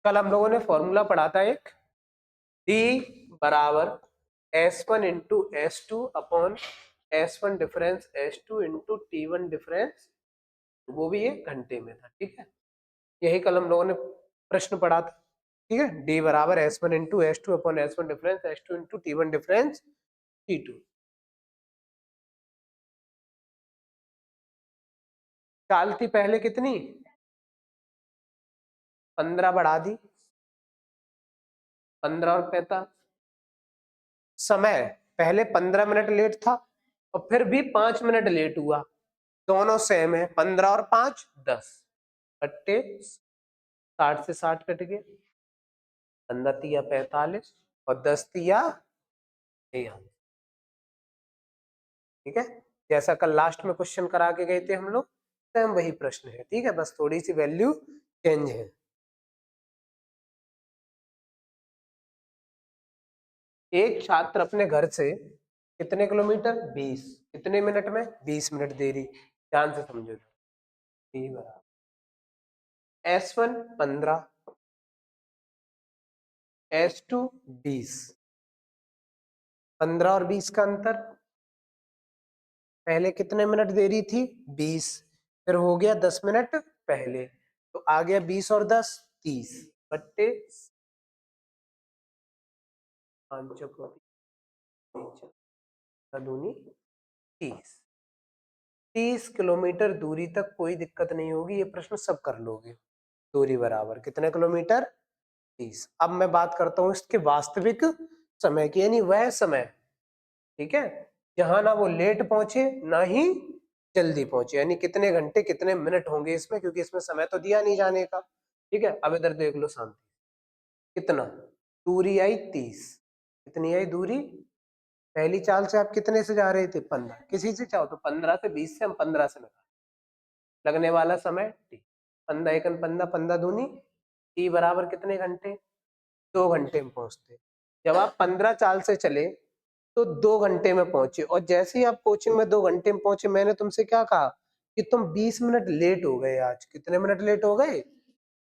कल हम लोगों ने फॉर्मूला पढ़ा था एक, D बराबर S1 into S2 upon S1 difference S2 into T1 difference, वो भी एक घंटे में था। ठीक है, यही कल हम लोगों ने प्रश्न पढ़ा था। ठीक है, D बराबर S1 into S2 upon S1 difference S2 into T1 difference T2। चाल थी पहले कितनी, 15 बढ़ा दी, 15 और 45। समय पहले 15 मिनट लेट था और फिर भी 5 मिनट लेट हुआ, दोनों सेम है, 15 और 5 10, कट्टे 60 से 60 कट गए, 15 तिया 45 और 10 तिया 43। ठीक है, जैसा कल लास्ट में क्वेश्चन करा के गए थे हम लोग, सेम वही प्रश्न है। ठीक है, बस थोड़ी सी वैल्यू चेंज है। एक छात्र अपने घर से कितने किलोमीटर, 20, कितने मिनट में, 20 मिनट देरी। ध्यान से समझो। टी बराबर S1 15, S2 20, 15 और 20 का अंतर, पहले कितने मिनट देरी थी, 20, फिर हो गया 10 मिनट पहले, तो आ गया 20 और 10 30, बट्टे 5 दूनी 30। 30 किलोमीटर दूरी तक कोई दिक्कत नहीं होगी, ये प्रश्न सब कर लोगे। दूरी बराबर कितने किलोमीटर, 30। अब मैं बात करता हूं इसके वास्तविक समय की, यानी वह समय, ठीक है, जहां ना वो लेट पहुंचे ना ही जल्दी पहुंचे, यानी कितने घंटे कितने मिनट होंगे इसमें, क्योंकि इसमें समय तो दिया नहीं जाने का। ठीक है, अब इधर देख लो शांति, कितना दूरी आई 30, कितनी आई दूरी, पहली चाल से आप कितने से जा रहे थे, 15, किसी से चाहो तो 15 से, 20 से हम 15 से लगा, लगने वाला समय टी, 15 एकन 15, 15 दूनी, टी बराबर कितने घंटे, 2 घंटे में पहुंचते। जब आप 15 चाल से चले तो 2 घंटे में पहुंचे, और जैसे ही आप कोचिंग में 2 घंटे में पहुंचे, मैंने तुमसे क्या कहा कि तुम 20 मिनट लेट हो गए आज। कितने मिनट लेट हो गए,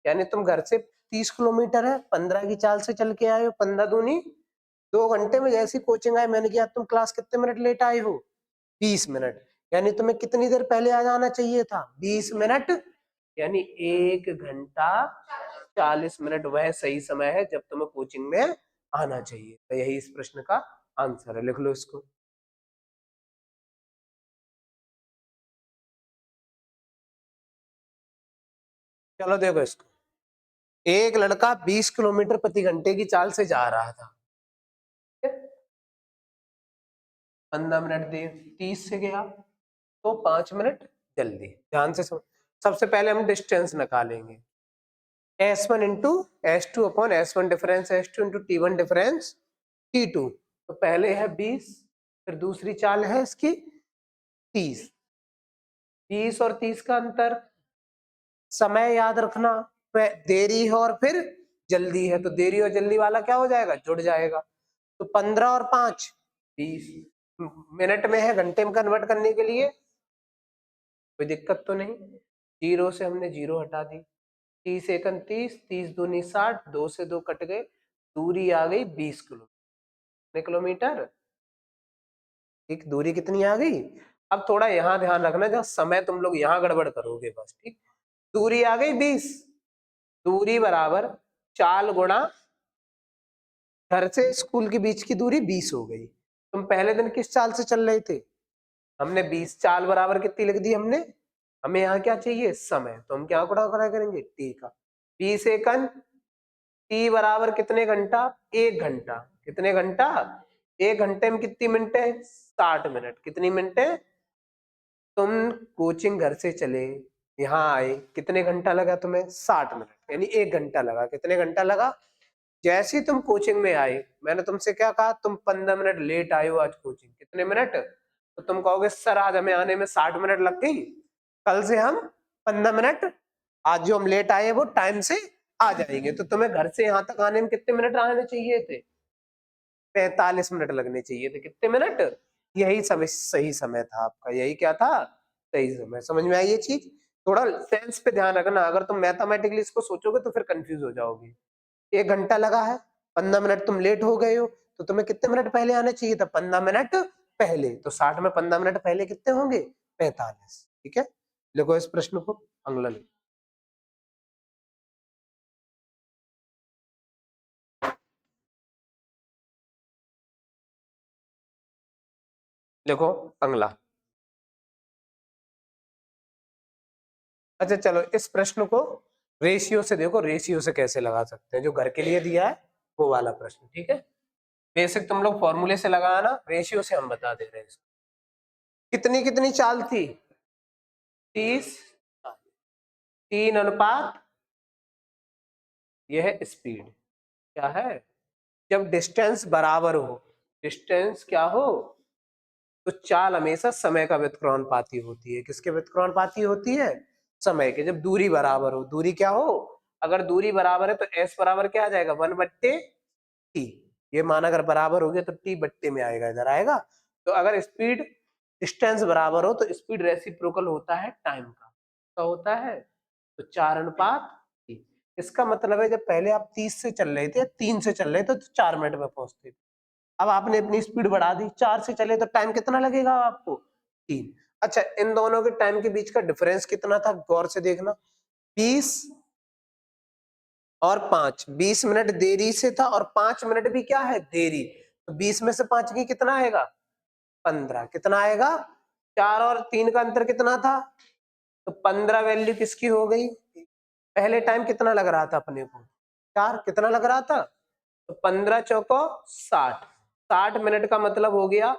यानी तुम घर से 30 किलोमीटर है, 15 की चाल से चल के आए हो, 15 दूनी 2 घंटे में। जैसी कोचिंग आए, मैंने किया तुम क्लास कितने मिनट लेट आए हो, 20 मिनट, यानी तुम्हें कितनी देर पहले आ जाना चाहिए था, 20 मिनट, यानी 1 घंटा 40 मिनट वह सही समय है जब तुम्हें कोचिंग में आना चाहिए। तो यही इस प्रश्न का आंसर है, लिख लो इसको। चलो देखो इसको, एक लड़का 20 किलोमीटर प्रति घंटे की चाल से जा रहा था, 15 मिनट देर, 30 से गया तो 5 मिनट जल्दी। ध्यान से समझ, सबसे पहले हम डिस्टेंस निकालेंगे, S1 into S2 upon S1 difference S2 into T1 difference T2। तो पहले है 20, फिर दूसरी चाल है इसकी 30, 20 और 30 का अंतर, समय याद रखना, देरी है और फिर जल्दी है, तो देरी और जल्दी वाला क्या हो जाएगा, जुड़ जाएगा। तो 15 और 5 20, मिनट में है, घंटे में कन्वर्ट करने के लिए कोई दिक्कत तो नहीं, जीरो से हमने जीरो हटा दी, 30 एकन 30, 30 दूनी 60, 2 से 2 कट गए, दूरी आ गई 20 किलोमीटर। ठीक, दूरी कितनी आ गई। अब थोड़ा यहाँ ध्यान रखना, जहाँ समय तुम लोग यहाँ गड़बड़ करोगे बस। ठीक, दूरी आ गई 20, दूरी बराबर चाल गुणा घर से स्कूल के बीच की दूरी 20 हो गई। तुम पहले दिन किस चाल से चल रहे थे, हमने 20, चाल बराबर कितनी लिख दी हमने, हमें यहाँ क्या चाहिए, समय, तो हम क्या गुणा करा करेंगे, टी का, 20 एकन टी बराबर कितने घंटा, 1 घंटा, कितने घंटा, 1 घंटे में कितनी मिनट है, 60 मिनट, कितनी मिनट है। तुम कोचिंग घर से चले, यहाँ आए, कितने घंटा लगा तुम्हें, 60 मिनट, यानी 1 घंटा लगा, कितने घंटा लगा। जैसे ही तुम कोचिंग में आए, मैंने तुमसे क्या कहा, तुम 15 मिनट लेट आए हो आज कोचिंग, कितने मिनट, तो तुम कहोगे सर आज हमें आने में 60 मिनट लग गई, कल से हम 15 मिनट, आज जो हम लेट आए वो टाइम से आ जाएंगे। तो तुम्हें घर से यहाँ तक आने में कितने मिनट आने चाहिए थे, 45 मिनट लगने चाहिए थे, कितने मिनट, यही समय, सही समय था आपका, यही क्या था, सही समय। समझ में आई ये चीज, थोड़ा सेंस पे ध्यान रखना, अगर तुम मैथमेटिकली इसको सोचोगे तो फिर कंफ्यूज हो जाओगे। 1 घंटा लगा है, 15 मिनट तुम लेट हो गए हो, तो तुम्हें कितने मिनट पहले आना चाहिए था? 15 मिनट पहले। तो 60 में 15 मिनट पहले कितने होंगे? 45। ठीक है, लिखो इस प्रश्न को, अगला लिखो अगला। अच्छा चलो इस प्रश्न को रेशियो से देखो, रेशियो से कैसे लगा सकते हैं, जो घर के लिए दिया है वो वाला प्रश्न। ठीक है, बेसिक तुम लोग फॉर्मूले से लगाना, रेशियो से हम बता दे रहे हैं। कितनी कितनी चाल थी? 30, 3 अनुपात, यह है स्पीड। क्या है? जब डिस्टेंस बराबर हो, डिस्टेंस क्या हो, तो चाल हमेशा समय का व्युत्क्रमानुपाती होती है। किसके व्युत्क्रमानुपाती होती है? समय के। जब दूरी बराबर हो, दूरी क्या हो, अगर दूरी बराबर है तो एस बराबर क्या आ जाएगा? 1/t। ये मान अगर बराबर हो गया तो टी बट्टे में आएगा, इधर आएगा। तो अगर स्पीड डिस्टेंस बराबर हो तो स्पीड रेसिप्रोकल होता है टाइम का। क्या होता है? तो 4:3। इसका मतलब है जब पहले आप 30 से चल रहे थे, 3 से चल रहे थे, तो 4 मिनट में पहुंचते थे। अब आपने अपनी स्पीड बढ़ा दी, 4 से चले तो टाइम कितना लगेगा आपको? 3। अच्छा, इन दोनों के टाइम के बीच का डिफरेंस कितना था? गौर से देखना, 20 और 5, 20 मिनट देरी से था, और 5 मिनट भी क्या है? देरी। तो 20 में से 5 की कितना आएगा? 15। कितना आएगा? 4 और 3 का अंतर कितना था? तो 15 वैल्यू किसकी हो गई? पहले टाइम कितना लग रहा था अपने को? 4। कितना लग रहा था? तो 15 चौको 60। 60 मिनट का मतलब हो गया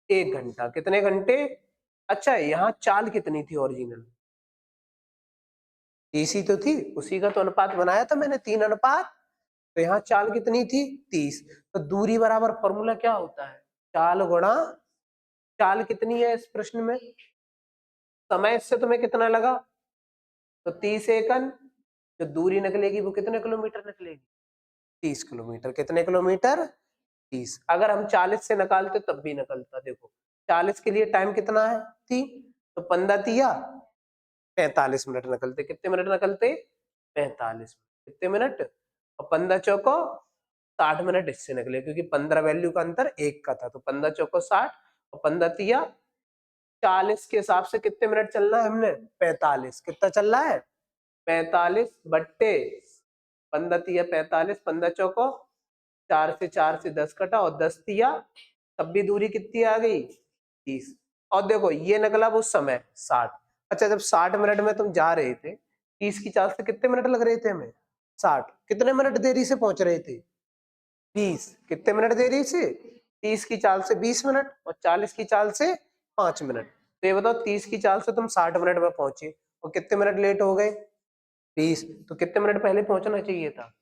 1 घंटा। कितने घंटे? अच्छा, यहाँ चाल कितनी थी ओरिजिनल? 30 ही तो थी, उसी का तो अनुपात बनाया था मैंने, 3 अनुपात। तो यहाँ चाल कितनी थी? 30। तो दूरी बराबर फॉर्मूला क्या होता है? चाल गुणा, चाल कितनी है इस प्रश्न में? समय से तुम्हें कितना लगा? तो 30 एकन, जो दूरी निकलेगी वो कितने किलोमीटर निकलेगी? 30 किलोमीटर। कितने किलोमीटर? 30। अगर हम 40 से निकालते तब भी निकलता। देखो 40 के लिए टाइम कितना है? 3। तो 15 तिया 45 मिनट निकलते। कितने मिनट निकलते? 45। कितने मिनट? और 15 चौको 60 मिनट इससे निकले, क्योंकि 15 वैल्यू का अंतर 1 का था। तो 15 चौको 60 और 15 तिया 40 के हिसाब से कितने मिनट चलना है हमने? 45। कितना चल रहा है? 45 बट्टे 15 तिया 45, 15 चौको 4 से 10 कटा, और 10 तिया, तब भी दूरी कितनी आ गई? 30। और देखो ये निकला वो समय 60। अच्छा, जब 60 मिनट में तुम जा रहे थे, 30 की चाल से कितने मिनट लग रहे थे हमें? 60। कितने मिनट देरी से पहुंच रहे थे? 20। कितने मिनट देरी से? 30 की चाल से 20 मिनट, और 40 की चाल से 5 मिनट। तो ये बताओ, 30 की चाल से तुम 60 मिनट में पहुंचे, और कितने मिनट लेट हो गए? 20। तो कितने मिनट पहले पहुंचना चाहिए था?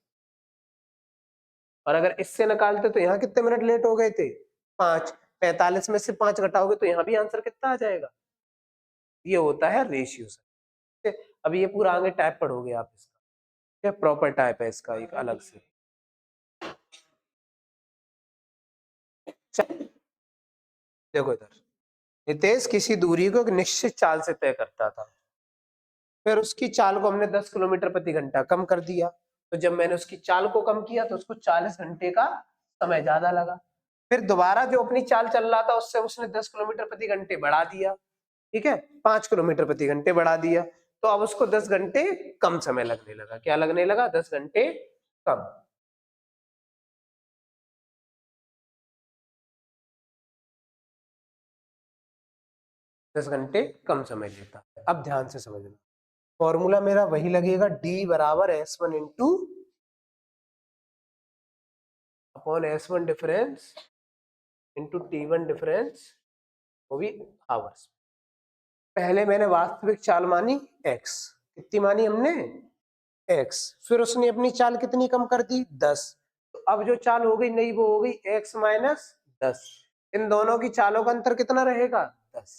और अगर इससे निकालते तो यहाँ कितने मिनट लेट हो गए थे? 5। 45 में से 5 घटाओगे तो यहाँ भी आंसर कितना आ जाएगा? ये होता है रेशियो से। अब ये पूरा आगे टाइप पढ़ोगे आप इसका, क्या प्रॉपर टाइप है इसका एक अलग से। देखो इधर, नितेश किसी दूरी को एक निश्चित चाल से तय करता था, फिर उसकी चाल को हमने 10 किलोमीटर प्रति घंटा कम कर दिया। तो जब मैंने उसकी चाल को कम किया तो उसको 40 घंटे का समय ज्यादा लगा। फिर दोबारा जो अपनी चाल चल रहा था उससे उसने 10 किलोमीटर प्रति घंटे बढ़ा दिया। ठीक है, 5 किलोमीटर प्रति घंटे बढ़ा दिया। तो अब उसको 10 घंटे कम समय लगने लगा। क्या लगने लगा? 10 घंटे कम। 10 घंटे कम समय लेता है। अब ध्यान से समझना, फॉर्मूला मेरा वही लगेगा, डी बराबर S1 into upon S1 difference into T1 difference, वो भी आवर्स। पहले मैंने वास्तविक चाल मानी x। कितनी मानी हमने? x। फिर उसने अपनी चाल कितनी कम कर दी? 10। तो अब जो चाल हो गई नई वो हो गई x माइनस 10। इन दोनों की चालों का अंतर कितना रहेगा? 10।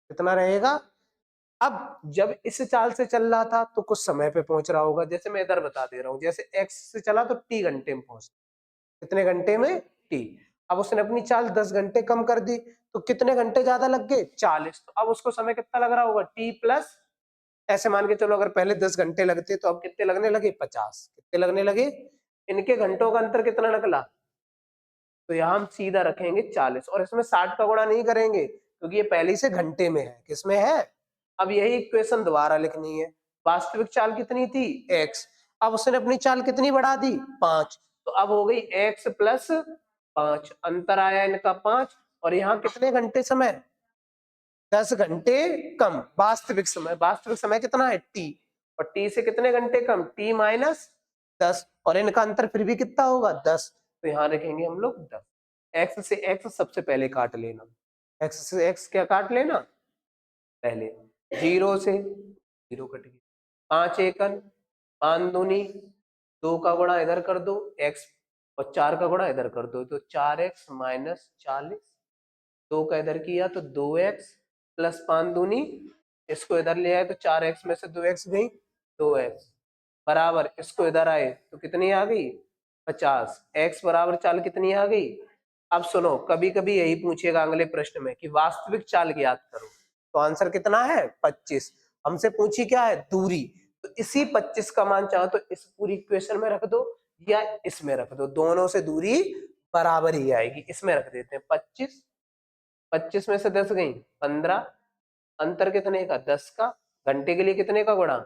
कितना रहेगा? अब जब इस चाल से चल रहा था तो कुछ समय पे पहुंच रहा होगा, जैसे मैं इधर बता दे रहा हूँ, जैसे x से चला तो t घंटे में पहुंच। कितने घंटे में? t। अब उसने अपनी चाल 10 घंटे कम कर दी, तो कितने घंटे ज्यादा लग गए? 40। तो अब उसको समय कितना लग रहा होगा? t प्लस ऐसे मान के चलो अगर पहले 10 घंटे लगते तो अब कितने लगने लगे 50, कितने लगने लगे, इनके घंटों का अंतर कितना निकला, तो यहाँ हम सीधा रखेंगे 40 और इसमें 60 का गुणा नहीं करेंगे क्योंकि ये पहले से घंटे में है, किसमें है। अब यही इक्वेशन दोबारा लिखनी है, वास्तविक चाल कितनी थी x, अब उसने अपनी चाल कितनी बढ़ा दी 5, तो अब हो गई x प्लस 5, अंतर आया इनका 5 और यहाँ कितने घंटे समय 10 घंटे कम, वास्तविक समय कितना है t, और t से कितने घंटे कम t माइनस 10 और इनका अंतर फिर भी कितना होगा 10, तो यहाँ रखेंगे हम लोग 10। x से x सबसे पहले काट लेना, x से x क्या काट लेना पहले, 0 से 0 कट गया, 5 एकन 5 दूनी 2 का गुणा इधर कर दो x और 4 का गुणा इधर कर दो तो 4x माइनस 40, 2 का इधर किया तो 2x प्लस 5 दूनी, इसको इधर ले आए तो 4x में से 2x गई 2x बराबर, इसको इधर आए तो कितनी आ गई 50, x बराबर चाल कितनी आ गई। अब सुनो कभी कभी यही पूछेगा अगले प्रश्न में कि वास्तविक चाल ज्ञात करो, तो आंसर कितना है 25, हमसे पूछी क्या है दूरी, तो इसी 25 का मान चाहो तो इस पूरी इक्वेशन में रख दो या इसमें रख दो, दोनों से दूरी बराबर ही आएगी, इसमें रख देते हैं 25, 25 में से 10 गई 15, अंतर कितने का 10 का, घंटे के लिए कितने का गुणा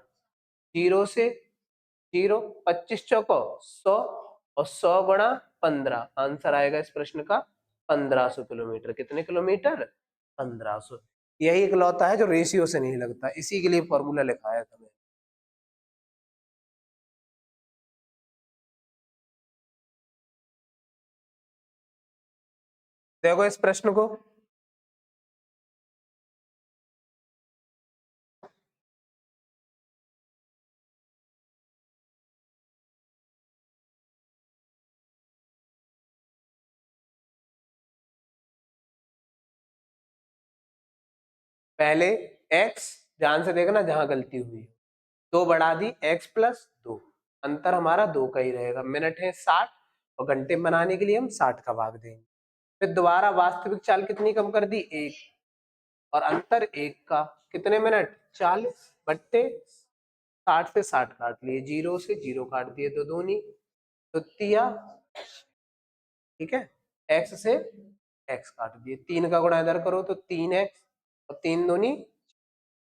0 से 0, 25 चौको 100 और 100 गुणा 15, आंसर आएगा इस प्रश्न का 1500 किलोमीटर, कितने किलोमीटर 1500, यही इकलौता है जो रेशियो से नहीं लगता, इसी के लिए फॉर्मूला लिखाया था मैंने। देखो इस प्रश्न को, पहले x, ध्यान से देखना जहां गलती हुई, 2 बढ़ा दी x प्लस 2, अंतर हमारा 2 का ही रहेगा, मिनट है 60 और घंटे बनाने के लिए हम 60 का भाग देंगे, फिर दोबारा वास्तविक चाल कितनी कम कर दी 1 और अंतर 1 का, कितने मिनट 40 बट्टे 60 से 60 काट लिए, 0 से 0 काट दिए तो दूनी तो तिया, ठीक है, x से x काट दिए, 3 का गुणा इधर करो तो 3x और 3 दूनी,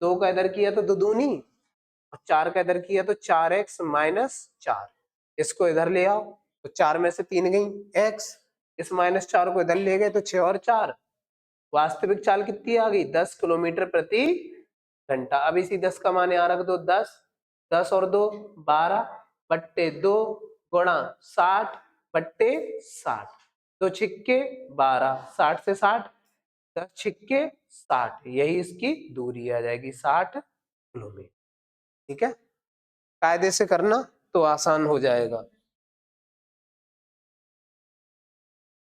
2 का इधर किया तो 2 दूनी और 4 का इधर किया तो 4x माइनस 4, इसको इधर ले आओ तो 4 में से 3 गई x, इस माइनस 4 को इधर ले गए तो 6 और 4, वास्तविक चाल कितनी आ गई 10 किलोमीटर प्रति घंटा। अब इसी 10 का मान यहाँ रख दो 10, 10 और 2 12 बट्टे 2 गुणा 60 बट्टे 60, 2 छिक्के 12, 60 से 60, 10 छिक्के 60, यही इसकी दूरी आ जाएगी 60 किलोमीटर, ठीक है, कायदे से करना तो आसान हो जाएगा।